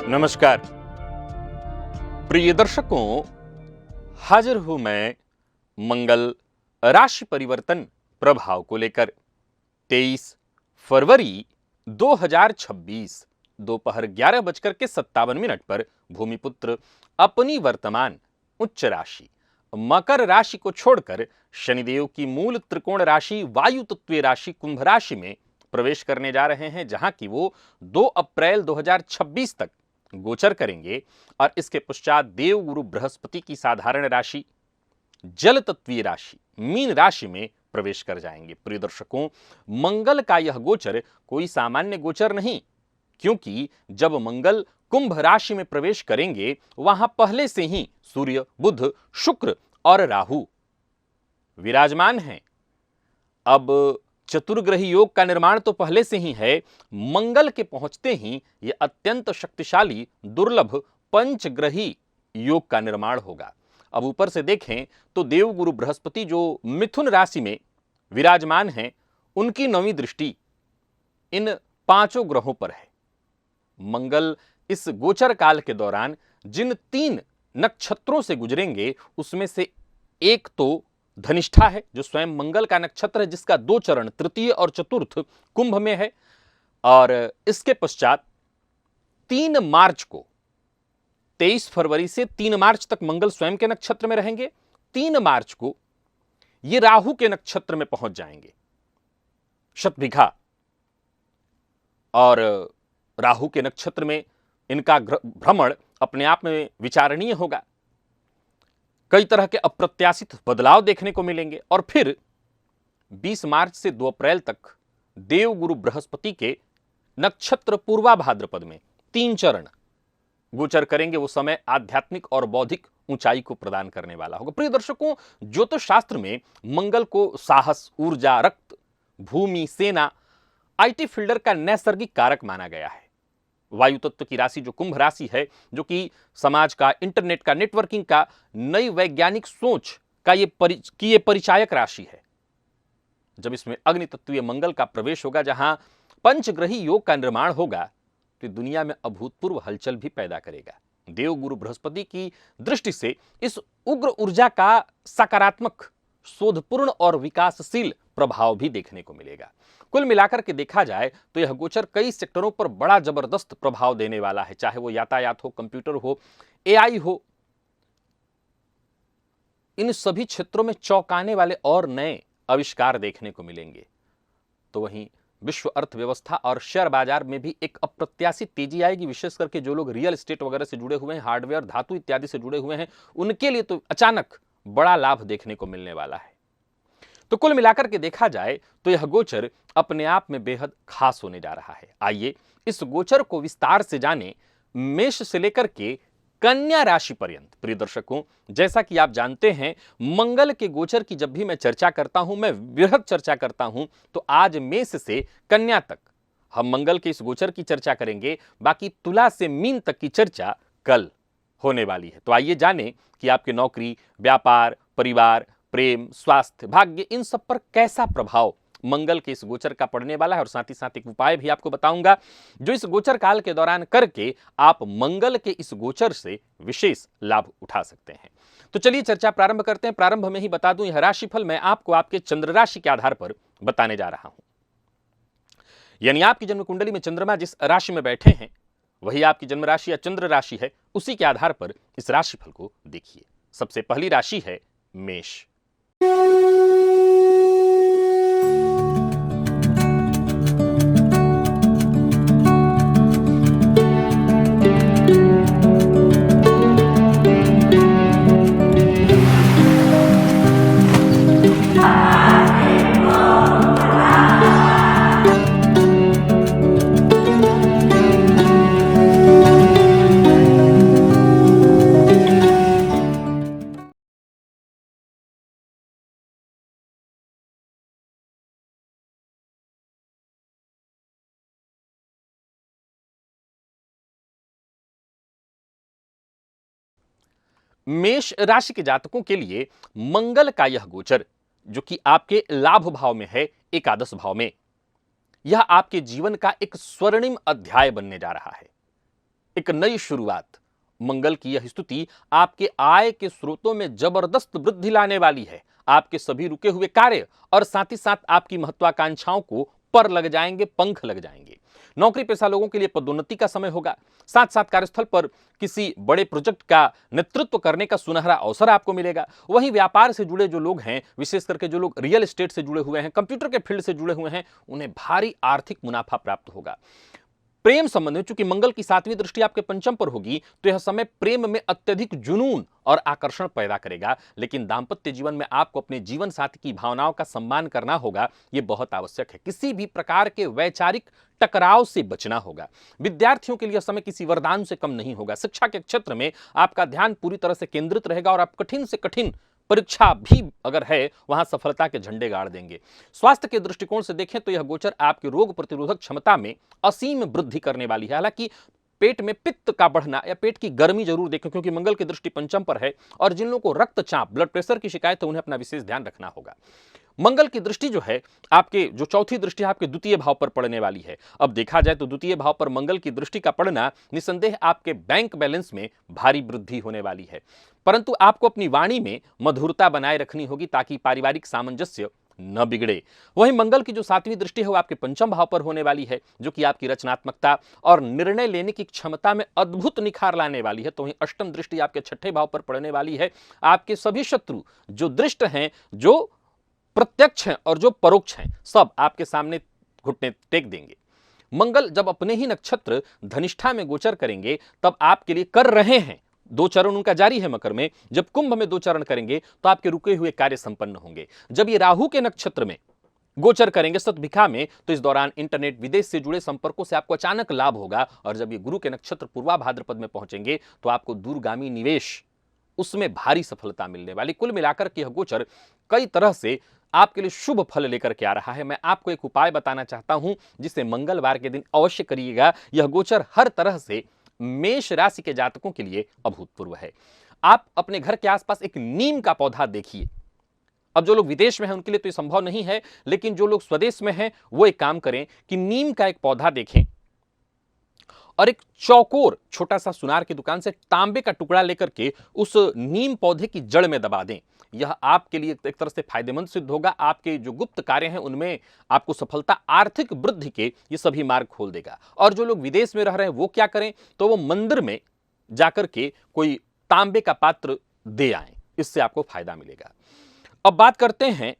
नमस्कार प्रिय दर्शकों, हाजिर हूं मैं मंगल राशि परिवर्तन प्रभाव को लेकर। 23 फरवरी 2026 दोपहर 11:57 पर भूमिपुत्र अपनी वर्तमान उच्च राशि मकर राशि को छोड़कर शनिदेव की मूल त्रिकोण राशि वायु तत्वीय राशि कुंभ राशि में प्रवेश करने जा रहे हैं, जहां की वो 2 अप्रैल 2026 तक गोचर करेंगे और इसके पश्चात देवगुरु बृहस्पति की साधारण राशि जल तत्वीय राशि मीन राशि में प्रवेश कर जाएंगे। प्रिय दर्शकों, मंगल का यह गोचर कोई सामान्य गोचर नहीं, क्योंकि जब मंगल कुंभ राशि में प्रवेश करेंगे वहां पहले से ही सूर्य, बुध, शुक्र और राहु विराजमान हैं। अब चतुर्ग्रही योग का निर्माण तो पहले से ही है, मंगल के पहुंचते ही यह अत्यंत शक्तिशाली दुर्लभ पंचग्रही योग का निर्माण होगा। अब ऊपर से देखें तो देवगुरु बृहस्पति जो मिथुन राशि में विराजमान हैं, उनकी 9वीं दृष्टि इन 5 ग्रहों पर है। मंगल इस गोचर काल के दौरान जिन 3 नक्षत्रों से गुजरेंगे उसमें से एक तो धनिष्ठा है, जो स्वयं मंगल का नक्षत्र है, जिसका 2 चरण तृतीय और चतुर्थ कुंभ में है। और इसके पश्चात 3 मार्च को 23 फरवरी से 3 मार्च तक मंगल स्वयं के नक्षत्र में रहेंगे। 3 मार्च को ये राहु के नक्षत्र में पहुंच जाएंगे, शतभिखा, और राहु के नक्षत्र में इनका भ्रमण अपने आप में विचारणीय होगा। कई तरह के अप्रत्याशित बदलाव देखने को मिलेंगे और फिर 20 मार्च से 2 अप्रैल तक देवगुरु बृहस्पति के नक्षत्र पूर्वा भाद्रपद में 3 चरण गोचर करेंगे। वो समय आध्यात्मिक और बौद्धिक ऊंचाई को प्रदान करने वाला होगा। प्रिय दर्शकों, ज्योतिष शास्त्र में मंगल को साहस, ऊर्जा, रक्त, भूमि, सेना, आईटी फील्डर का नैसर्गिक कारक माना गया है। वायु तत्व की राशि जो कुंभ राशि है, जो कि समाज का, इंटरनेट का, नेटवर्किंग का, नई वैज्ञानिक सोच का ये परिचायक राशि है। जब इसमें अग्नि तत्वीय मंगल का प्रवेश होगा, जहां पंचग्रही योग का निर्माण होगा, तो दुनिया में अभूतपूर्व हलचल भी पैदा करेगा। देवगुरु बृहस्पति की दृष्टि से इस उग्र ऊर्जा का सकारात्मक, शोधपूर्ण और विकासशील प्रभाव भी देखने को मिलेगा। कुल मिलाकर के देखा जाए तो यह गोचर कई सेक्टरों पर बड़ा जबरदस्त प्रभाव देने वाला है, चाहे वो यातायात हो, कंप्यूटर हो, एआई हो। इन सभी क्षेत्रों में चौंकाने वाले और नए आविष्कार देखने को मिलेंगे। तो वहीं विश्व अर्थव्यवस्था और शेयर बाजार में भी एक अप्रत्याशित तेजी आएगी। विशेष करके जो लोग रियल एस्टेट वगैरह से जुड़े हुए हैं, हार्डवेयर, धातु इत्यादि से जुड़े हुए हैं, उनके लिए तो अचानक बड़ा लाभ देखने को मिलने वाला है। तो कुल मिलाकर के देखा जाए तो यह गोचर अपने आप में बेहद खास होने जा रहा है। आइए इस गोचर को विस्तार से जानें, मेष से लेकर के कन्या राशि पर्यंत। प्रिय दर्शकों, जैसा कि आप जानते हैं, मंगल के गोचर की जब भी मैं चर्चा करता हूं, मैं वृहद चर्चा करता हूं, तो आज मेष से कन्या तक हम मंगल के इस गोचर की चर्चा करेंगे। बाकी तुला से मीन तक की चर्चा कल होने वाली है। तो आइए जानें कि आपके नौकरी, व्यापार, परिवार, प्रेम, स्वास्थ्य, भाग्य, इन सब पर कैसा प्रभाव मंगल के इस गोचर का पड़ने वाला है। और साथ ही साथ एक उपाय भी आपको बताऊंगा, जो इस गोचर काल के दौरान करके आप मंगल के इस गोचर से विशेष लाभ उठा सकते हैं। तो चलिए चर्चा प्रारंभ करते हैं। प्रारंभ में ही बता दूं, यह राशिफल मैं आपको आपके चंद्र राशि के आधार पर बताने जा रहा हूं। यानी आपकी जन्म कुंडली में चंद्रमा जिस राशि में बैठे हैं, वही आपकी जन्म राशि या चंद्र राशि है। उसी के आधार पर इस राशिफल को देखिए। सबसे पहली राशि है मेष। मेष राशि के जातकों के लिए मंगल का यह गोचर, जो कि आपके लाभ भाव में है, एकादश भाव में, यह आपके जीवन का एक स्वर्णिम अध्याय बनने जा रहा है। एक नई शुरुआत। मंगल की यह स्तुति आपके आय के स्रोतों में जबरदस्त वृद्धि लाने वाली है। आपके सभी रुके हुए कार्य और साथ ही साथ आपकी महत्वाकांक्षाओं को पर लग जाएंगे, पंख लग जाएंगे। नौकरी पेशा लोगों के लिए पदोन्नति का समय होगा। साथ साथ कार्यस्थल पर किसी बड़े प्रोजेक्ट का नेतृत्व करने का सुनहरा अवसर आपको मिलेगा। वहीं व्यापार से जुड़े जो लोग हैं, विशेष करके जो लोग रियल एस्टेट से जुड़े हुए हैं, कंप्यूटर के फील्ड से जुड़े हुए हैं, उन्हें भारी आर्थिक मुनाफा प्राप्त होगा। प्रेम संबंध में चूंकि मंगल की 7वीं दृष्टि आपके पंचम पर होगी, तो यह समय प्रेम में अत्यधिक जुनून और आकर्षण पैदा करेगा। लेकिन दांपत्य जीवन में आपको अपने जीवन साथी की भावनाओं का सम्मान करना होगा, यह बहुत आवश्यक है। किसी भी प्रकार के वैचारिक टकराव से बचना होगा। विद्यार्थियों के लिए समय किसी वरदान से कम नहीं होगा। शिक्षा के क्षेत्र में आपका ध्यान पूरी तरह से केंद्रित रहेगा और आप कठिन से कठिन परीक्षा भी अगर है, वहां सफलता के झंडे गाड़ देंगे। स्वास्थ्य के दृष्टिकोण से देखें तो यह गोचर आपकी रोग प्रतिरोधक क्षमता में असीम वृद्धि करने वाली है। हालांकि पेट में पित्त का बढ़ना या पेट की गर्मी जरूर देखें, क्योंकि मंगल की दृष्टि पंचम पर है और जिन लोगों को रक्तचाप, ब्लड प्रेशर की शिकायत है, उन्हें अपना विशेष ध्यान रखना होगा। मंगल की दृष्टि जो है आपके जो चौथी दृष्टि है आपके द्वितीय भाव पर पड़ने वाली है। अब देखा जाए तो द्वितीय भाव पर मंगल की दृष्टि का पड़ना निसंदेह आपके बैंक बैलेंस में भारी वृद्धि होने वाली है। परंतु आपको अपनी वाणी में मधुरता बनाए रखनी होगी ताकि पारिवारिक सामंजस्य न बिगड़े। वहीं मंगल की जो 7वीं दृष्टि है वो आपके पंचम भाव पर होने वाली है, जो कि आपकी रचनात्मकता और निर्णय लेने की क्षमता में अद्भुत निखार लाने वाली है। तो वहीं अष्टम दृष्टि आपके छठे भाव पर पड़ने वाली है। आपके सभी शत्रु जो दृष्ट हैं, जो प्रत्यक्ष हैं और जो परोक्ष हैं, सब आपके सामने घुटने टेक देंगे। मंगल जब अपने ही नक्षत्र धनिष्ठा में गोचर करेंगे, तब आपके लिए कर रहे हैं, 2 चरण उनका जारी है मकर में, जब कुंभ में 2 चरण करेंगे तो आपके रुके हुए कार्य संपन्न होंगे। जब ये राहु के नक्षत्र में गोचर करेंगे सतभिखा में, तो इस दौरान इंटरनेट, विदेश से जुड़े संपर्कों से आपको अचानक लाभ होगा। और जब ये गुरु के नक्षत्र पूर्वा भाद्रपद में पहुंचेंगे तो आपको दूरगामी निवेश, उसमें भारी सफलता मिलने वाली। कुल मिलाकर के यह गोचर कई तरह से आपके लिए शुभ फल लेकर के आ रहा है। मैं आपको एक उपाय बताना चाहता हूं जिसे मंगलवार के दिन अवश्य करिएगा। यह गोचर हर तरह से मेष राशि के जातकों के लिए अभूतपूर्व है। आप अपने घर के आसपास एक नीम का पौधा देखिए। अब जो लोग विदेश में हैं उनके लिए तो ये संभव नहीं है, लेकिन जो लोग स्वदेश में हैं वो एक काम करें कि नीम का एक पौधा देखें और एक चौकोर छोटा सा सुनार की दुकान से तांबे का टुकड़ा लेकर के उस नीम पौधे की जड़ में दबा दें। यह आपके लिए एक तरह से फायदेमंद सिद्ध होगा। आपके जो गुप्त कार्य हैं उनमें आपको सफलता, आर्थिक वृद्धि के ये सभी मार्ग खोल देगा। और जो लोग विदेश में रह रहे हैं वो क्या करें, तो वो मंदिर में जाकर के कोई तांबे का पात्र दे आए, इससे आपको फायदा मिलेगा। अब बात करते हैं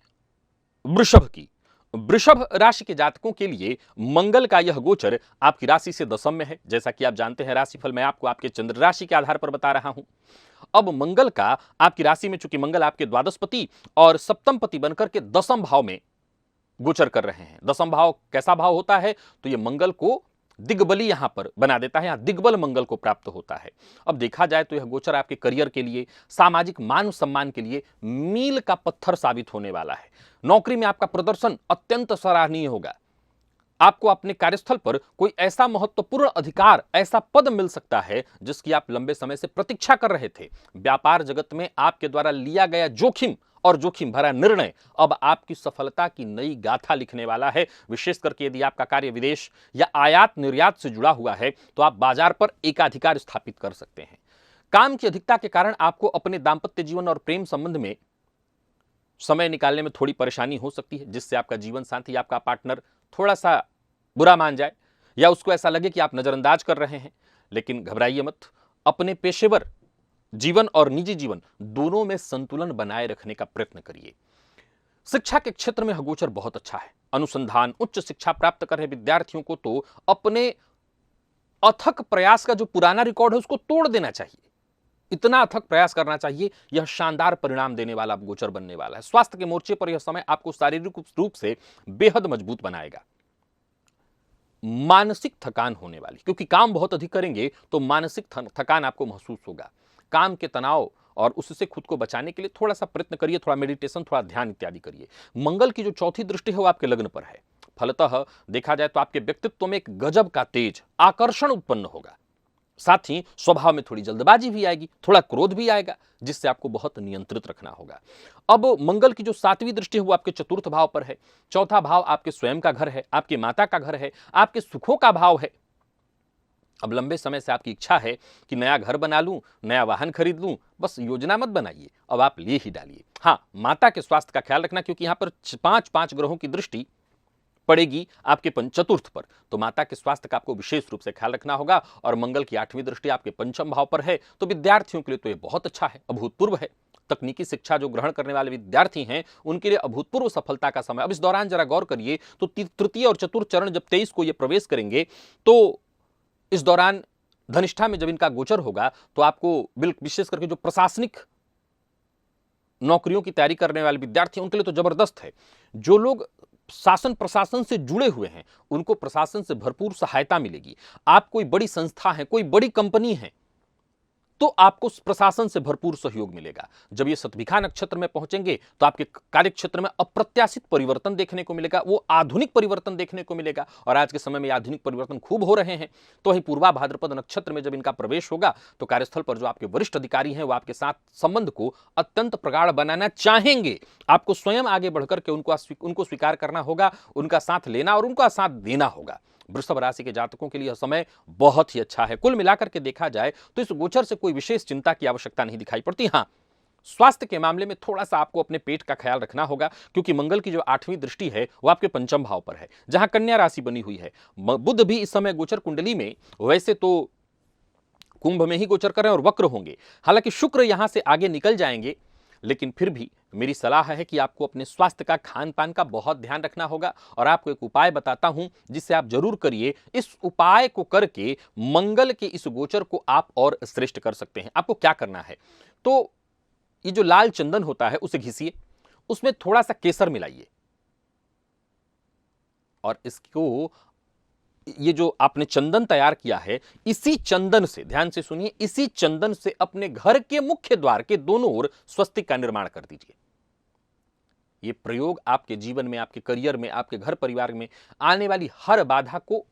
वृषभ की। वृषभ राशि के जातकों के लिए मंगल का यह गोचर आपकी राशि से दशम में है। जैसा कि आप जानते हैं, राशिफल मैं आपको आपके चंद्र राशि के आधार पर बता रहा हूं। अब मंगल का आपकी राशि में, चूंकि मंगल आपके द्वादशपति और सप्तमपति बनकर के दशम भाव में गोचर कर रहे हैं। दशम भाव कैसा भाव होता है, तो यह मंगल को दिग्बली यहां पर बना देता है, यहां दिग्बल मंगल को प्राप्त होता है। अब देखा जाए तो यह गोचर आपके करियर के लिए, सामाजिक मान सम्मान के लिए मील का पत्थर साबित होने वाला है। नौकरी में आपका प्रदर्शन अत्यंत सराहनीय होगा। आपको अपने कार्यस्थल पर कोई ऐसा महत्वपूर्ण अधिकार, ऐसा पद मिल सकता है जिसकी आप लंबे समय से प्रतीक्षा कर रहे थे। व्यापार जगत में आपके द्वारा लिया गया जोखिम और जोखिम भरा निर्णय अब आपकी सफलता की नई गाथा लिखने वाला है। विशेष करके यदि आपका कार्य विदेश या आयात निर्यात से जुड़ा हुआ है तो आप बाजार पर एकाधिकार स्थापित कर सकते हैं। काम की अधिकता के कारण आपको अपने दांपत्य जीवन और प्रेम संबंध में समय निकालने में थोड़ी परेशानी हो सकती है, जिससे आपका जीवन साथी, आपका पार्टनर थोड़ा सा बुरा मान जाए या उसको ऐसा लगे कि आप नजरअंदाज कर रहे हैं। लेकिन घबराइए मत, अपने पेशेवर जीवन और निजी जीवन दोनों में संतुलन बनाए रखने का प्रयत्न करिए। शिक्षा के क्षेत्र में गोचर बहुत अच्छा है। अनुसंधान, उच्च शिक्षा प्राप्त कर रहे विद्यार्थियों को तो अपने अथक प्रयास का जो पुराना रिकॉर्ड है उसको तोड़ देना चाहिए। इतना अथक प्रयास करना चाहिए। यह शानदार परिणाम देने वाला गोचर बनने वाला है। स्वास्थ्य के मोर्चे पर यह समय आपको शारीरिक रूप से बेहद मजबूत बनाएगा। मानसिक थकान होने वाली, क्योंकि काम बहुत अधिक करेंगे तो मानसिक थकान आपको महसूस होगा। काम के तनाव और उससे खुद को बचाने के लिए थोड़ा सा प्रयत्न करिए, थोड़ा मेडिटेशन, थोड़ा ध्यान इत्यादि करिए। मंगल की जो चौथी दृष्टि है वो आपके लग्न पर है। फलतः देखा जाए तो आपके व्यक्तित्व में एक गजब का तेज, आकर्षण उत्पन्न होगा। साथ ही स्वभाव में थोड़ी जल्दबाजी भी आएगी, थोड़ा क्रोध भी आएगा, जिससे आपको बहुत नियंत्रित रखना होगा। अब मंगल की जो 7वीं दृष्टि है वो आपके चतुर्थ भाव पर है। चौथा भाव आपके स्वयं का घर है, आपके माता का घर है, आपके सुखों का भाव है। अब लंबे समय से आपकी इच्छा है कि नया घर बना लूं, नया वाहन खरीद लूं, बस योजना मत बनाइए, अब आप ले ही डालिए। हाँ, माता के स्वास्थ्य का ख्याल रखना, क्योंकि यहां पर 5 ग्रहों की दृष्टि पड़ेगी आपके चतुर्थ पर, तो माता के स्वास्थ्य का आपको विशेष रूप से ख्याल रखना होगा। और मंगल की 8वीं दृष्टि आपके पंचम भाव पर है, तो विद्यार्थियों के लिए तो ये बहुत अच्छा है, अभूतपूर्व है। तकनीकी शिक्षा जो ग्रहण करने वाले विद्यार्थी हैं उनके लिए अभूतपूर्व सफलता का समय। अब इस दौरान जरा गौर करिए, तो तृतीय और चतुर्थ चरण जब 23 को ये प्रवेश करेंगे, तो इस दौरान धनिष्ठा में जब इनका गोचर होगा, तो आपको विशेष करके जो प्रशासनिक नौकरियों की तैयारी करने वाले विद्यार्थी उनके लिए तो जबरदस्त है। जो लोग शासन प्रशासन से जुड़े हुए हैं उनको प्रशासन से भरपूर सहायता मिलेगी। आप कोई बड़ी संस्था है, कोई बड़ी कंपनी है, तो आपको प्रशासन से भरपूर सहयोग मिलेगा। जब ये शतभिखा नक्षत्र में पहुंचेंगे तो आपके कार्य क्षेत्र में अप्रत्याशित परिवर्तन देखने को मिलेगा, वो आधुनिक परिवर्तन देखने को मिलेगा। और आज के समय में आधुनिक परिवर्तन खूब हो रहे हैं। तो वही पूर्वा भाद्रपद नक्षत्र में जब इनका प्रवेश होगा, तो कार्यस्थल पर जो आपके वरिष्ठ अधिकारी हैं वो आपके साथ संबंध को अत्यंत प्रगाढ़ बनाना चाहेंगे। आपको स्वयं आगे बढ़कर के उनको स्वीकार करना होगा, उनका साथ लेना और उनका साथ देना होगा। वृषभ राशि के जातकों के लिए यह समय बहुत ही अच्छा है। कुल मिलाकर के देखा जाए तो इस गोचर से कोई विशेष चिंता की आवश्यकता नहीं दिखाई पड़ती। हाँ, स्वास्थ्य के मामले में थोड़ा सा आपको अपने पेट का ख्याल रखना होगा, क्योंकि मंगल की जो 8वीं दृष्टि है वो आपके पंचम भाव पर है, जहां कन्या राशि बनी हुई है। बुध भी इस समय गोचर कुंडली में वैसे तो कुंभ में ही गोचर कर रहे हैं और वक्र होंगे। हालांकि शुक्र यहां से आगे निकल जाएंगे, लेकिन फिर भी मेरी सलाह है कि आपको अपने स्वास्थ्य का, खान पान का बहुत ध्यान रखना होगा। और आपको एक उपाय बताता हूं जिससे आप जरूर करिए। इस उपाय को करके मंगल के इस गोचर को आप और श्रेष्ठ कर सकते हैं। आपको क्या करना है, तो ये जो लाल चंदन होता है उसे घिसिए, उसमें थोड़ा सा केसर मिलाइए और इसको, ये जो आपने चंदन तैयार किया है, इसी चंदन से, ध्यान से सुनिए, इसी चंदन से अपने घर के मुख्य द्वार के दोनों ओर स्वस्तिक का निर्माण कर दीजिए। यह प्रयोग आपके जीवन में, आपके करियर में, आपके घर परिवार में आने वाली हर बाधा को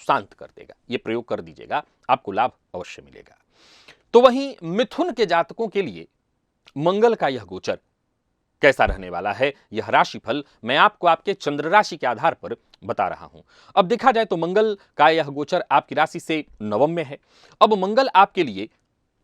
शांत कर देगा। यह प्रयोग कर दीजिएगा, आपको लाभ अवश्य मिलेगा। तो वहीं मिथुन के जातकों के लिए मंगल का यह गोचर कैसा रहने वाला है, यह राशिफल मैं आपको आपके चंद्र राशि के आधार पर बता रहा हूं। अब देखा जाए तो मंगल का यह गोचर आपकी राशि से नवम में है। अब मंगल आपके लिए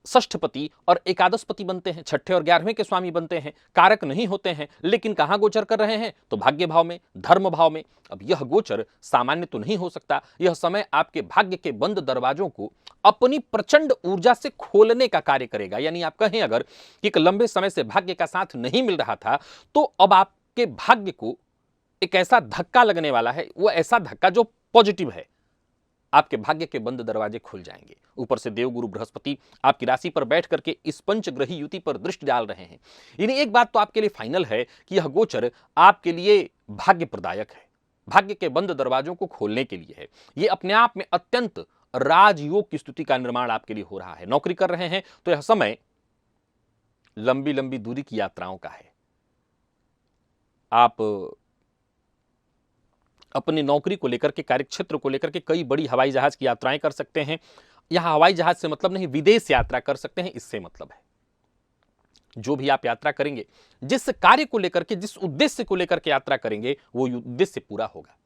षष्ठपति और एकादशपति बनते हैं, छठे और 11वें के स्वामी बनते हैं, कारक नहीं होते हैं, लेकिन कहां गोचर कर रहे हैं, तो भाग्य भाव में, धर्म भाव में। अब यह गोचर सामान्य तो नहीं हो सकता। यह समय आपके भाग्य के बंद दरवाजों को अपनी प्रचंड ऊर्जा से खोलने का कार्य करेगा। यानी आप कहें अगर कि एक लंबे समय से भाग्य का साथ नहीं मिल रहा था, तो अब आपके भाग्य को एक ऐसा धक्का लगने वाला है, वो ऐसा धक्का जो पॉजिटिव है। आपके भाग्य के बंद दरवाजे खुल जाएंगे। ऊपर से देवगुरु बृहस्पति आपकी राशि पर बैठ करके इस पंचग्रही युति पर दृष्टि डाल रहे हैं। यानी एक बात तो आपके लिए फाइनल है कि यह गोचर आपके लिए भाग्य प्रदायक है, भाग्य के बंद दरवाजों को खोलने के लिए है। यह अपने आप में अत्यंत राजयोग की स्थिति का निर्माण आपके लिए हो रहा है। नौकरी कर रहे हैं तो यह समय लंबी लंबी दूरी की यात्राओं का है। आप अपनी नौकरी को लेकर के, कार्यक्षेत्र को लेकर के कई बड़ी हवाई जहाज की यात्राएं कर सकते हैं। यहां हवाई जहाज से मतलब नहीं, विदेश यात्रा कर सकते हैं, इससे मतलब है। जो भी आप यात्रा करेंगे, जिस कार्य को लेकर के, जिस उद्देश्य को लेकर के यात्रा करेंगे, वो उद्देश्य पूरा होगा।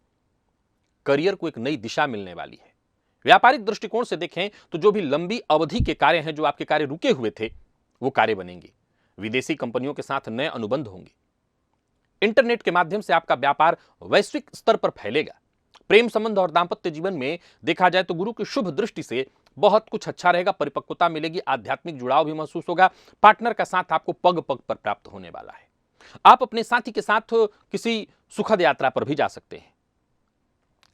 करियर को एक नई दिशा मिलने वाली है। व्यापारिक दृष्टिकोण से देखें तो जो भी लंबी अवधि के कार्य हैं, जो आपके कार्य रुके हुए थे, वो कार्य बनेंगे। विदेशी कंपनियों के साथ नए अनुबंध होंगे। इंटरनेट के माध्यम से आपका व्यापार वैश्विक स्तर पर फैलेगा। प्रेम संबंध और दांपत्य जीवन में देखा जाए तो गुरु की शुभ दृष्टि से बहुत कुछ अच्छा रहेगा। परिपक्वता मिलेगी, आध्यात्मिक जुड़ाव भी महसूस होगा। पार्टनर का साथ आपको पग पग पर प्राप्त होने वाला है। आप अपने साथी के साथ किसी सुखद यात्रा पर भी जा सकते हैं।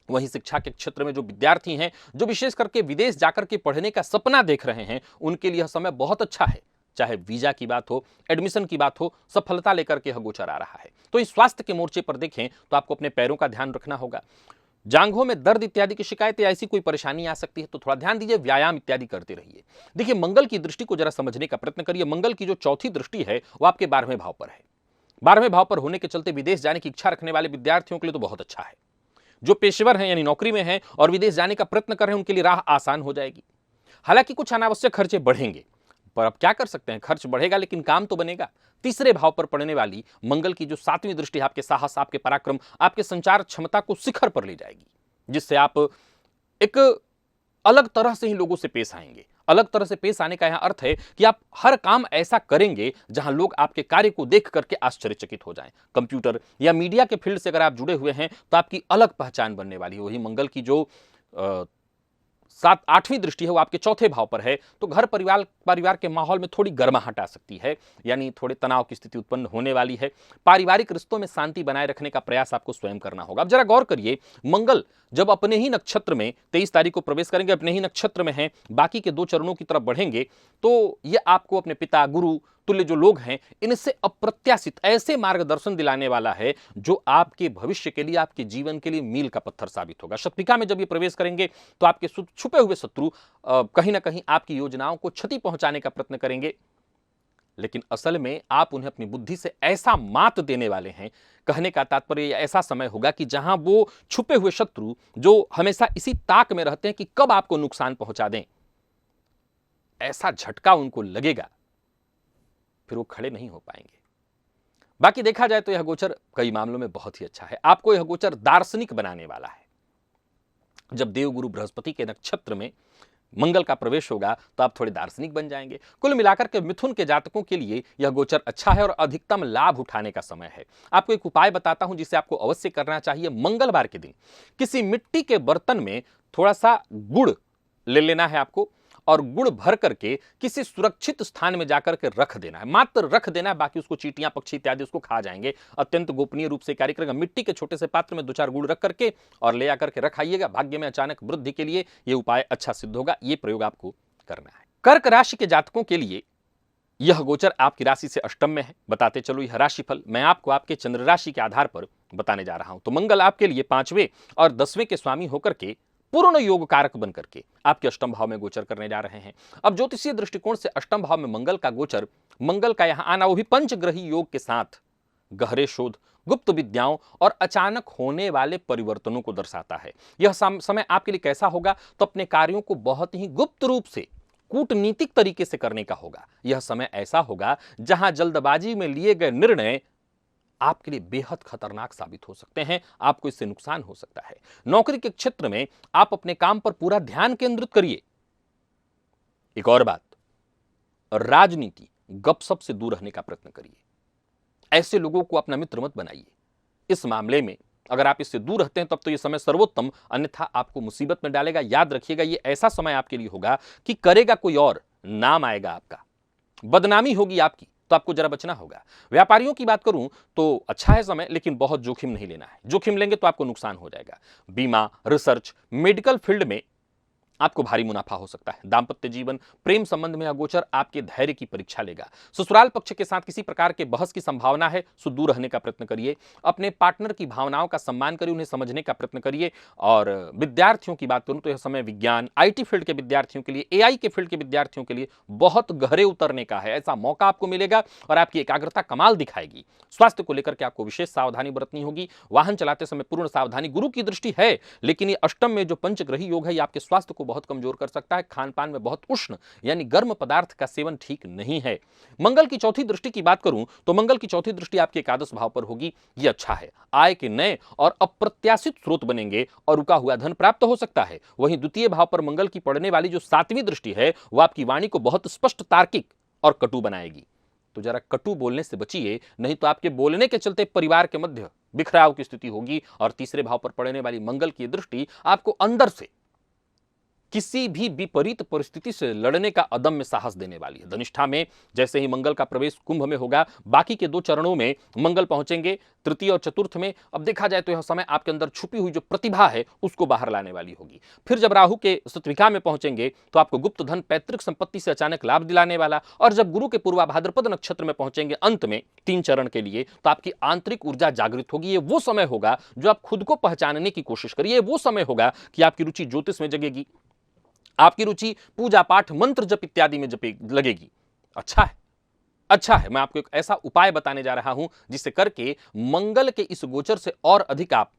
वहीं शिक्षा के क्षेत्र में जो विद्यार्थी हैं, जो विशेष करके विदेश जाकर के पढ़ने का सपना देख रहे हैं, उनके लिए यह समय बहुत अच्छा है। चाहे वीजा की बात हो, एडमिशन की बात हो, सफलता लेकर के यह गोचर आ रहा है। तो इस स्वास्थ्य के मोर्चे पर देखें तो आपको अपने पैरों का ध्यान रखना होगा। जांघों में दर्द इत्यादि की शिकायत या ऐसी कोई परेशानी आ सकती है तो थोड़ा ध्यान दीजिए, व्यायाम इत्यादि करते रहिए। देखिए, मंगल की दृष्टि को जरा समझने का प्रयत्न करिए। मंगल की जो चौथी दृष्टि है वो आपके 12वें भाव पर है। 12वें भाव पर होने के चलते विदेश जाने की इच्छा रखने वाले विद्यार्थियों के लिए तो बहुत अच्छा है। जो पेशेवर हैं, यानी नौकरी में हैं और विदेश जाने का प्रयत्न कर रहे हैं, उनके लिए राह आसान हो जाएगी। हालांकि कुछ अनावश्यक खर्चे बढ़ेंगे, पर अब क्या कर सकते हैं, खर्च बढ़ेगा लेकिन काम तो बनेगा। तीसरे भाव पर पड़ने वाली मंगल की जो 7वीं दृष्टि आपके साहस, आपके पराक्रम, आपके संचार क्षमता को शिखर पर ले जाएगी, जिससे आप एक अलग तरह से ही लोगों से पेश आएंगे। अलग तरह से पेश आने का यहां अर्थ है कि आप हर काम ऐसा करेंगे जहां लोग आपके कार्य को देख करके आश्चर्यचकित हो जाएं। कंप्यूटर या मीडिया के फील्ड से अगर आप जुड़े हुए हैं तो आपकी अलग पहचान बनने वाली है। वही मंगल की जो 7-8वीं दृष्टि है वो आपके चौथे भाव पर है, तो घर परिवार के माहौल में थोड़ी गर्माहट आ सकती है, यानी थोड़े तनाव की स्थिति उत्पन्न होने वाली है। पारिवारिक रिश्तों में शांति बनाए रखने का प्रयास आपको स्वयं करना होगा। अब जरा गौर करिए, मंगल जब अपने ही नक्षत्र में 23 तारीख को प्रवेश करेंगे, अपने ही नक्षत्र में हैं, बाकी के 2 चरणों की तरफ बढ़ेंगे, तो ये आपको अपने पिता, गुरु तुल्य जो लोग हैं, इनसे अप्रत्याशित ऐसे मार्गदर्शन दिलाने वाला है जो आपके भविष्य के लिए, आपके जीवन के लिए मील का पत्थर साबित होगा। शक्तिका में जब ये प्रवेश करेंगे तो आपके छुपे हुए शत्रु कहीं ना कहीं आपकी योजनाओं को क्षति पहुंचाने का प्रयत्न करेंगे, लेकिन असल में आप उन्हें अपनी बुद्धि से ऐसा मात देने वाले हैं। कहने का तात्पर्य ऐसा समय होगा कि जहां वो छुपे हुए शत्रु जो हमेशा इसी ताक में रहते हैं कि कब आपको नुकसान पहुंचा दें, ऐसा झटका उनको लगेगा, फिर वो खड़े नहीं हो पाएंगे। बाकी देखा जाए तो यह गोचर कई मामलों में बहुत ही अच्छा है। आपको यह गोचर दार्शनिक बनाने वाला है। जब देवगुरु बृहस्पति के नक्षत्र में मंगल का प्रवेश होगा तो आप थोड़े दार्शनिक बन जाएंगे। कुल मिलाकर के मिथुन के जातकों के लिए यह गोचर अच्छा है और अधिकतम लाभ उठाने का समय है। आपको एक उपाय बताता हूं जिसे आपको अवश्य करना चाहिए। मंगलवार के दिन किसी मिट्टी के बर्तन में थोड़ा सा गुड़ ले लेना है आपको, और गुड़ भर करके किसी सुरक्षित स्थान में जाकर के रख देना है, मात्र रख देना है। बाकी उसको चींटियां, पक्षी इत्यादि उसको खा जाएंगे। अत्यंत गोपनीय रूप से कार्य करेगा। मिट्टी के छोटे से पात्र में 2-4 गुड़ रख करके और ले आकर के रखाइएगा। भाग्य में अचानक वृद्धि के लिए यह उपाय अच्छा सिद्ध होगा। यह प्रयोग आपको करना है। कर्क राशि के जातकों के लिए यह गोचर आपकी राशि से अष्टम में है। बताते चलो यह राशिफल मैं आपको आपके चंद्र राशि के आधार पर बताने जा रहा हूं। तो मंगल आपके लिए 5वें और 10वें के स्वामी होकर के पूर्ण योग कारक बनकर के आपके अष्टम भाव में गोचर करने जा रहे हैं। अब ज्योतिषीय दृष्टिकोण से अष्टम भाव में मंगल का गोचर, मंगल का यहां आना वो भी पंचग्रही योग के साथ गहरे शोध, गुप्त विद्याओं और अचानक होने वाले परिवर्तनों को दर्शाता है। यह समय आपके लिए कैसा होगा, तो अपने कार्यों को बहुत ही गुप्त रूप से, कूटनीतिक तरीके से करने का होगा। यह समय ऐसा होगा जहां जल्दबाजी में लिए गए निर्णय आपके लिए बेहद खतरनाक साबित हो सकते हैं। आपको इससे नुकसान हो सकता है। नौकरी के क्षेत्र में आप अपने काम पर पूरा ध्यान केंद्रित करिए। एक और बात, राजनीति, गपशप से दूर रहने का प्रयत्न करिए। ऐसे लोगों को अपना मित्र मत बनाइए। इस मामले में अगर आप इससे दूर रहते हैं तब तो यह समय सर्वोत्तम, अन्यथा आपको मुसीबत में डालेगा। याद रखिएगा, यह ऐसा समय आपके लिए होगा कि करेगा कोई और, नाम आएगा आपका, बदनामी होगी आपकी, तो आपको जरा बचना होगा। व्यापारियों की बात करूं तो अच्छा है समय, लेकिन बहुत जोखिम नहीं लेना है। जोखिम लेंगे तो आपको नुकसान हो जाएगा। बीमा, रिसर्च, मेडिकल फील्ड में आपको भारी मुनाफा हो सकता है। दांपत्य जीवन, प्रेम संबंध में अगोचर आपके धैर्य की परीक्षा लेगा। ससुराल पक्ष के साथ किसी प्रकार के बहस की संभावना है, सो दूर रहने का प्रयत्न करिए। अपने पार्टनर की भावनाओं का सम्मान करिए, उन्हें समझने का प्रयत्न करिए। और विद्यार्थियों की बात करूं तो यह समय विज्ञान, आईटी फील्ड के विद्यार्थियों के लिए, एआई के फील्ड के विद्यार्थियों के लिए बहुत गहरे उतरने का है। ऐसा मौका आपको मिलेगा और आपकी एकाग्रता कमाल दिखाएगी। स्वास्थ्य को लेकर के आपको विशेष सावधानी बरतनी होगी। वाहन चलाते समय पूर्ण सावधानी। गुरु की दृष्टि है, लेकिन ये अष्टम में जो पंचग्रही योग है, ये आपके स्वास्थ्य को बहुत कमजोर कर सकता है। खान पान में बहुत उष्ण यानी गर्म पदार्थ का सेवन ठीक नहीं है। मंगल की चौथी दृष्टि की बात करूं तो मंगल की चौथी दृष्टि आपके एकादश भाव पर होगी। यह अच्छा है। आय के नए और अप्रत्याशित स्रोत बनेंगे और रुका हुआ धन प्राप्त हो सकता है। वहीं द्वितीय भाव पर मंगल की पड़ने वाली जो 7वीं दृष्टि है, वह आपकी वाणी को बहुत स्पष्ट, तार्किक और कटु बनाएगी। तो जरा कटु बोलने से बचिए, नहीं तो आपके बोलने के चलते परिवार के मध्य बिखराव की स्थिति होगी। और तीसरे भाव पर पड़ने वाली मंगल की दृष्टि आपको अंदर से किसी भी विपरीत परिस्थिति से लड़ने का अदम्य साहस देने वाली है। धनिष्ठा में जैसे ही मंगल का प्रवेश कुंभ में होगा, बाकी के 2 चरणों में मंगल पहुंचेंगे, तृतीय और चतुर्थ में। अब देखा जाए तो यह समय आपके अंदर छुपी हुई जो प्रतिभा है उसको बाहर लाने वाली होगी। फिर जब राहु के सत्विका में पहुंचेंगे तो आपको गुप्त धन, पैतृक संपत्ति से अचानक लाभ दिलाने वाला। और जब गुरु के पूर्वा भाद्रपद नक्षत्र में पहुंचेंगे अंत में 3 चरण के लिए, तो आपकी आंतरिक ऊर्जा जागृत होगी। ये वो समय होगा जो आप खुद को पहचानने की कोशिश करिए। वो समय होगा कि आपकी रुचि ज्योतिष में जगेगी, आपकी रुचि पूजा पाठ, मंत्र जप इत्यादि में लगेगी। अच्छा है, अच्छा है। मैं आपको एक ऐसा उपाय बताने जा रहा हूं जिससे करके मंगल के इस गोचर से और अधिक आप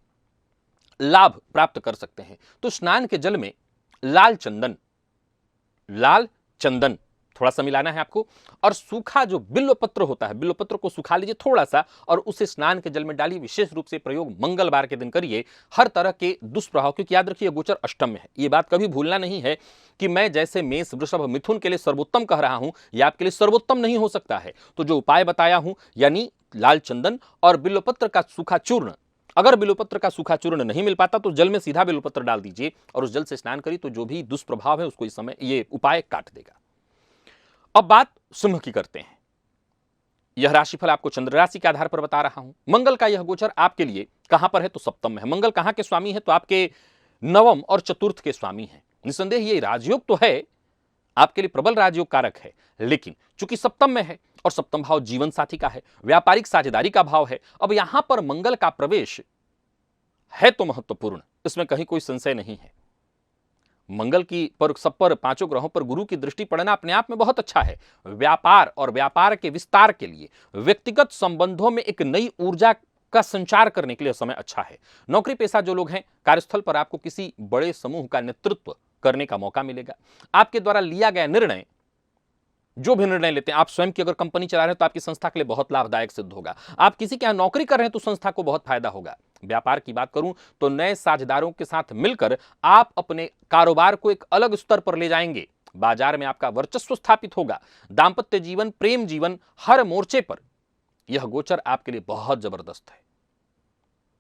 लाभ प्राप्त कर सकते हैं। तो स्नान के जल में लाल चंदन थोड़ा सा मिलाना है आपको। और सूखा जो बिल्व पत्र होता है, बिल्व पत्र को सुखा लीजिए थोड़ा सा और उसे स्नान के जल में डालिए। विशेष रूप से प्रयोग मंगलवार के दिन करिए। हर तरह के दुष्प्रभाव, क्योंकि याद रखिए गोचर अष्टम में है, ये बात कभी भूलना नहीं है कि मैं जैसे मेष वृषभ मिथुन के लिए सर्वोत्तम कह रहा हूं, यह आपके लिए सर्वोत्तम नहीं हो सकता है। तो जो उपाय बताया हूं, यानी लाल चंदन और बिल्वपत्र का सूखा चूर्ण, अगर बिल्वपत्र का सूखा चूर्ण नहीं मिल पाता तो जल में सीधा बिल्वपत्र डाल दीजिए और उस जल से स्नान करिए, तो जो भी दुष्प्रभाव है उसको इस समय ये उपाय काट देगा। अब बात सिंह की करते हैं। यह राशिफल आपको चंद्र राशि के आधार पर बता रहा हूं। मंगल का यह गोचर आपके लिए कहां पर है, तो सप्तम में है। मंगल कहां के स्वामी है, तो आपके नवम और चतुर्थ के स्वामी हैं। निसंदेह ये राजयोग तो है, आपके लिए प्रबल राजयोग कारक है, लेकिन चूंकि सप्तम में है और सप्तम भाव जीवन साथी का है, व्यापारिक साझेदारी का भाव है। अब यहां पर मंगल का प्रवेश है तो महत्वपूर्ण, इसमें कहीं कोई संशय नहीं है। मंगल की पर सब पर पांचों ग्रहों पर गुरु की दृष्टि पड़ना अपने आप में बहुत अच्छा है। व्यापार और व्यापार के विस्तार के लिए, व्यक्तिगत संबंधों में एक नई ऊर्जा का संचार करने के लिए समय अच्छा है। नौकरी पेशा जो लोग हैं, कार्यस्थल पर आपको किसी बड़े समूह का नेतृत्व करने का मौका मिलेगा। आपके द्वारा लिया गया निर्णय, जो भी निर्णय लेते हैं, आप स्वयं की अगर कंपनी चला रहे हैं तो आपकी संस्था के लिए बहुत लाभदायक सिद्ध होगा। आप किसी के यहां नौकरी कर रहे हैं तो संस्था को बहुत फायदा होगा। व्यापार की बात करूं तो नए साझेदारों के साथ मिलकर आप अपने कारोबार को एक अलग स्तर पर ले जाएंगे। बाजार में आपका वर्चस्व स्थापित होगा। दांपत्य जीवन, प्रेम जीवन, हर मोर्चे पर यह गोचर आपके लिए बहुत जबरदस्त है।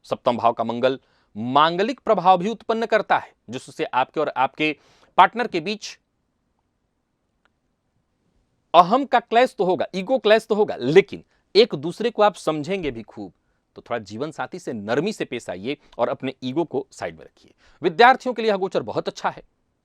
सप्तम भाव का मंगल मांगलिक प्रभाव भी उत्पन्न करता है, जिससे आपके और आपके पार्टनर के बीच अहम का क्लेश तो होगा, ईगो क्लेश तो होगा, लेकिन एक दूसरे को आप समझेंगे भी खूब। तो थोड़ा जीवन साथी से नरमी से पेश आइए और अपने ईगो को साइड में रखिए। विद्यार्थियों के लिए यह गोचर बहुत अच्छा है।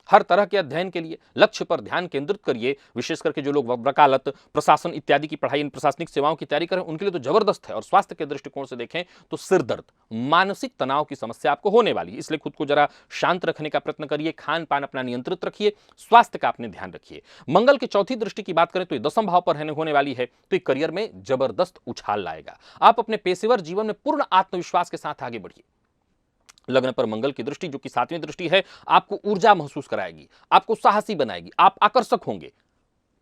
हर तरह के अध्ययन के लिए लक्ष्य पर ध्यान केंद्रित करिए। विशेष करके जो लोग वकालत, प्रशासन इत्यादि की पढ़ाई, प्रशासनिक सेवाओं की तैयारी करें, उनके लिए तो जबरदस्त है। और स्वास्थ्य के दृष्टिकोण से देखें तो सिर दर्द, मानसिक तनाव की समस्या आपको होने वाली है, इसलिए खुद को जरा शांत रखने का प्रयत्न करिए। खान पान अपना नियंत्रित रखिए, स्वास्थ्य का अपने ध्यान रखिए। मंगल की चौथी दृष्टि की बात करें तो दसम भाव पर होने वाली है, तो करियर में जबरदस्त उछाल लाएगा। आप अपने पेशेवर जीवन में पूर्ण आत्मविश्वास के साथ आगे बढ़िए। लग्न पर मंगल की दृष्टि, जो कि सातवीं दृष्टि है, आपको ऊर्जा महसूस कराएगी, आपको साहसी बनाएगी, आप आकर्षक होंगे।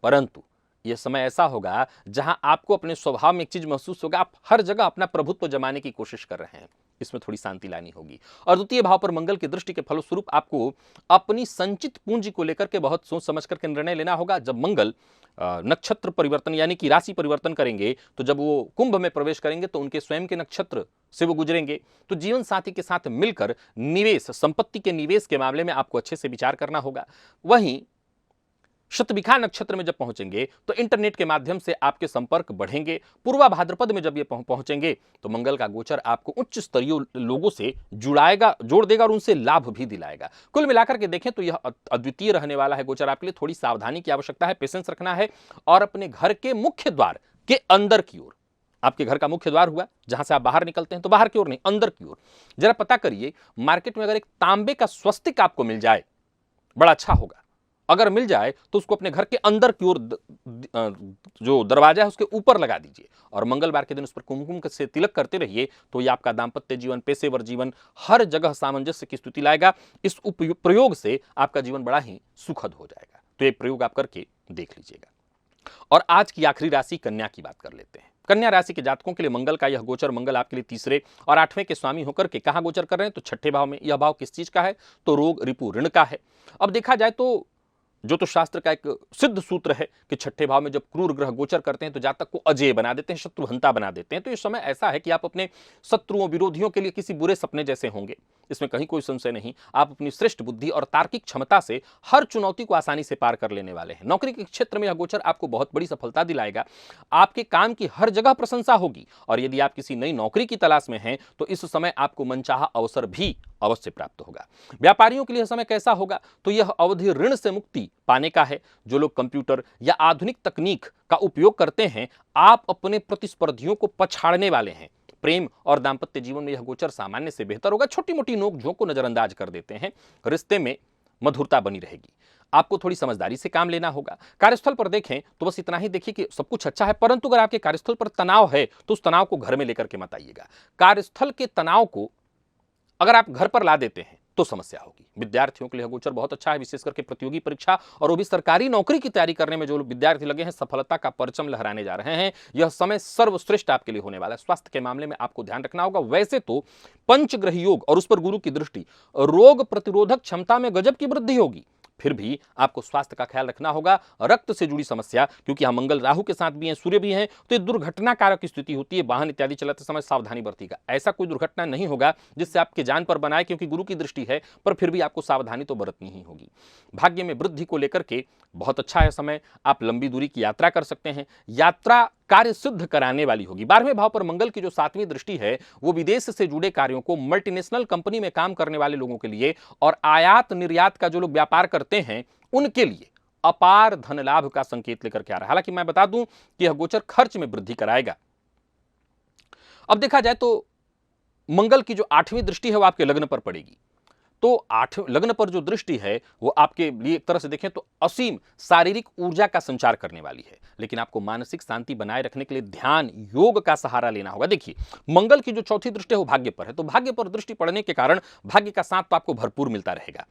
परंतु यह समय ऐसा होगा जहां आपको अपने स्वभाव में एक चीज महसूस होगा, आप हर जगह अपना प्रभुत्व जमाने की कोशिश कर रहे हैं। इसमें थोड़ी शांति लानी होगी। और द्वितीय भाव पर मंगल की दृष्टि के फलस्वरूप आपको अपनी संचित पूंजी को लेकर के बहुत सोच समझ करके निर्णय लेना होगा। जब मंगल नक्षत्र परिवर्तन यानी कि राशि परिवर्तन करेंगे, तो जब वो कुंभ में प्रवेश करेंगे तो उनके स्वयं के नक्षत्र से वो गुजरेंगे। तो जीवन साथी के साथ मिलकर निवेश, संपत्ति के निवेश के मामले में आपको अच्छे से विचार करना होगा। वहीं शतभिखा नक्षत्र में जब पहुंचेंगे तो इंटरनेट के माध्यम से आपके संपर्क बढ़ेंगे। पूर्वा भाद्रपद में जब ये पहुंचेंगे तो मंगल का गोचर आपको उच्च स्तरीय लोगों से जुड़ाएगा, जोड़ देगा और उनसे लाभ भी दिलाएगा। कुल मिलाकर के देखें तो यह अद्वितीय रहने वाला है गोचर। आपके लिए थोड़ी सावधानी की आवश्यकता है, पेशेंस रखना है। और अपने घर के मुख्य द्वार के अंदर की ओर, आपके घर का मुख्य द्वार हुआ जहां से आप बाहर निकलते हैं, तो बाहर की ओर नहीं, अंदर की ओर जरा पता करिए। मार्केट में अगर एक तांबे का स्वस्तिक आपको मिल जाए, बड़ा अच्छा होगा। अगर मिल जाए तो उसको अपने घर के अंदर की ओर, जो दरवाजा है उसके ऊपर लगा दीजिए और मंगलवार के दिन उस पर कुमकुम से तिलक करते रहिए। तो ये आपका दांपत्य जीवन, पेशेवर जीवन, हर जगह सामंजस्य की स्थिति लाएगा। इस प्रयोग से आपका जीवन बड़ा ही सुखद हो जाएगा। तो ये प्रयोग आप करके देख लीजिएगा। और आज की आखिरी राशि कन्या की बात कर लेते हैं। कन्या राशि के जातकों के लिए मंगल का यह गोचर, मंगल आपके लिए तीसरे और आठवें के स्वामी होकर के कहां गोचर कर रहे हैं, तो छठे भाव में। यह भाव किस चीज का है, तो रोग, रिपु, ऋण का है। अब देखा जाए तो जो तो शास्त्र का एक सिद्ध सूत्र है कि छठे भाव में जब क्रूर ग्रह गोचर करते हैं तो जातक को अजेय बना देते हैं, शत्रुहंता बना देते हैं। तो इस समय ऐसा है कि आप अपने शत्रुओं, विरोधियों के लिए किसी बुरे सपने जैसे होंगे, इसमें कहीं कोई संशय नहीं। आप अपनी श्रेष्ठ बुद्धि और तार्किक क्षमता से हर चुनौती को आसानी से पार कर लेने वाले हैं। नौकरी के क्षेत्र में यह गोचर आपको बहुत बड़ी सफलता दिलाएगा। आपके काम की हर जगह प्रशंसा होगी। और यदि आप किसी नई नौकरी की तलाश में हैं तो इस समय आपको मनचाहा अवसर भी अवश्य प्राप्त होगा। व्यापारियों के लिए समय कैसा होगा, तो यह अवधि ऋण से मुक्ति पाने का है। जो लोग कंप्यूटर या आधुनिक तकनीक का उपयोग करते हैं, आप अपने प्रतिस्पर्धियों को पछाड़ने वाले हैं। प्रेम और दांपत्य जीवन में यह गोचर सामान्य से बेहतर होगा। छोटी मोटी नोकझोंक को नजरअंदाज कर देते हैं, रिश्ते में मधुरता बनी रहेगी। आपको थोड़ी समझदारी से काम लेना होगा। कार्यस्थल पर देखें तो बस इतना ही देखिए कि सब कुछ अच्छा है, परंतु अगर आपके कार्यस्थल पर तनाव है तो उस तनाव को घर में लेकर के मत आइएगा। कार्यस्थल के तनाव को अगर आप घर पर ला देते हैं तो समस्या होगी। विद्यार्थियों के लिए यह गोचर बहुत अच्छा है, विशेष करके प्रतियोगी परीक्षा और वो भी सरकारी नौकरी की तैयारी करने में जो विद्यार्थी लगे हैं, सफलता का परचम लहराने जा रहे हैं। यह समय सर्वश्रेष्ठ आपके लिए होने वाला है। स्वास्थ्य के मामले में आपको ध्यान रखना होगा। वैसे तो पंचग्रह योग और उस पर गुरु की दृष्टि, रोग प्रतिरोधक क्षमता में गजब की वृद्धि होगी, फिर भी आपको स्वास्थ्य का ख्याल रखना होगा। रक्त से जुड़ी समस्या, क्योंकि यहां मंगल राहु के साथ भी हैं, सूर्य भी हैं, तो ये दुर्घटनाकारक स्थिति होती है। वाहन इत्यादि चलाते समय सावधानी बरतिएगा। ऐसा कोई दुर्घटना नहीं होगा जिससे आपकी जान पर बनाए, क्योंकि गुरु की दृष्टि है, पर फिर भी आपको सावधानी तो बरतनी ही होगी। भाग्य में वृद्धि को लेकर के बहुत अच्छा है समय। आप लंबी दूरी की यात्रा कर सकते हैं। यात्रा कार्य सिद्ध कराने वाली होगी। 12वें भाव पर मंगल की जो 7वीं दृष्टि है, वो विदेश से जुड़े कार्यों को, मल्टीनेशनल कंपनी में काम करने वाले लोगों के लिए और आयात निर्यात का जो लोग व्यापार करते हैं उनके लिए अपार धन लाभ का संकेत लेकर के आ रहा है। हालांकि मैं बता दूं कि यह गोचर खर्च में वृद्धि कराएगा। अब देखा जाए तो मंगल की जो 8वीं दृष्टि है वो आपके लग्न पर पड़ेगी, तो 8 लग्न पर जो दृष्टि है वो आपके लिए एक तरह से देखें तो असीम शारीरिक ऊर्जा का संचार करने वाली है। लेकिन आपको मानसिक शांति बनाए रखने के लिए ध्यान योग का सहारा लेना होगा। देखिए, मंगल की जो चौथी दृष्टि है वो भाग्य पर है, तो भाग्य पर दृष्टि पड़ने के कारण भाग्य का साथ तो आपको भरपूर मिलता रहेगा।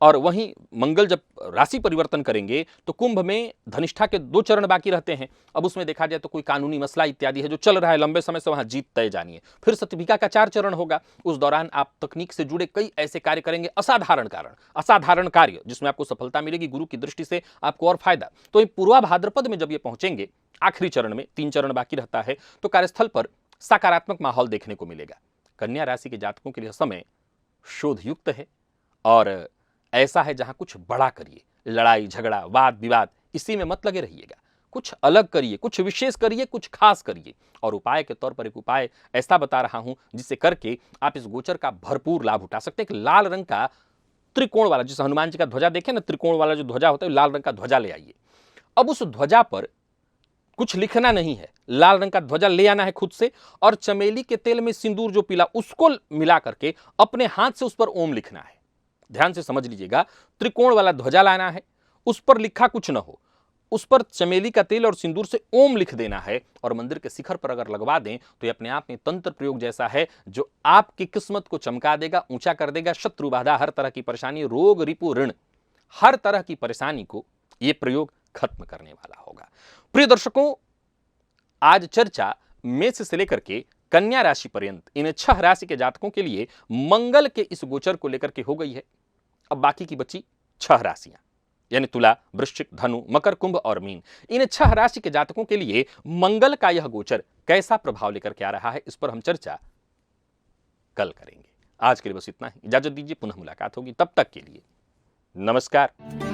और वहीं मंगल जब राशि परिवर्तन करेंगे तो कुंभ में धनिष्ठा के 2 चरण बाकी रहते हैं। अब उसमें देखा जाए तो कोई कानूनी मसला इत्यादि है जो चल रहा है लंबे समय से, वहां जीत तय जानी है। फिर सतभिका का 4 चरण होगा। उस दौरान आप तकनीक से जुड़े कई ऐसे कार्य करेंगे, असाधारण कार्य, जिसमें आपको सफलता मिलेगी। गुरु की दृष्टि से आपको और फायदा। तो पूर्वा भाद्रपद में जब ये पहुंचेंगे आखिरी चरण में, 3 चरण बाकी रहता है, तो कार्यस्थल पर सकारात्मक माहौल देखने को मिलेगा। कन्या राशि के जातकों के लिए समय शोध युक्त है और ऐसा है जहां कुछ बड़ा करिए, लड़ाई झगड़ा वाद विवाद इसी में मत लगे रहिएगा। कुछ अलग करिए, कुछ विशेष करिए, कुछ खास करिए। और उपाय के तौर पर एक उपाय ऐसा बता रहा हूं जिससे करके आप इस गोचर का भरपूर लाभ उठा सकते हैं। एक लाल रंग का त्रिकोण वाला, जिस हनुमान जी का ध्वजा देखें ना, त्रिकोण वाला जो ध्वजा होता है, लाल रंग का ध्वजा ले आइए। अब उस ध्वजा पर कुछ लिखना नहीं है, लाल रंग का ध्वजा ले आना है खुद से, और चमेली के तेल में सिंदूर जो पीला, उसको मिला करके अपने हाथ से उस पर ओम लिखना है। ध्यान से समझ लीजिएगा, त्रिकोण वाला ध्वजा लाना है, उस पर लिखा कुछ न हो, उस पर चमेली का तेल और सिंदूर से ओम लिख देना है, और मंदिर के शिखर पर अगर लगवा दें तो ये अपने आप में तंत्र प्रयोग जैसा है जो आपकी किस्मत को चमका देगा, ऊंचा कर देगा। शत्रु बाधा, हर तरह की परेशानी, रोग रिपु ऋण, हर तरह की परेशानी को यह प्रयोग खत्म करने वाला होगा। प्रिय दर्शकों, आज चर्चा मेष से लेकर के कन्या राशि पर्यंत इन 6 राशि के जातकों के लिए मंगल के इस गोचर को लेकर के हो गई है। अब बाकी की बची 6 राशियां, यानी तुला, वृश्चिक, धनु, मकर, कुंभ और मीन। इन 6 राशि के जातकों के लिए मंगल का यह गोचर कैसा प्रभाव लेकर के आ रहा है, इस पर हम चर्चा कल करेंगे। आज के लिए बस इतना ही, इजाजत दीजिए, पुनः मुलाकात होगी। तब तक के लिए नमस्कार।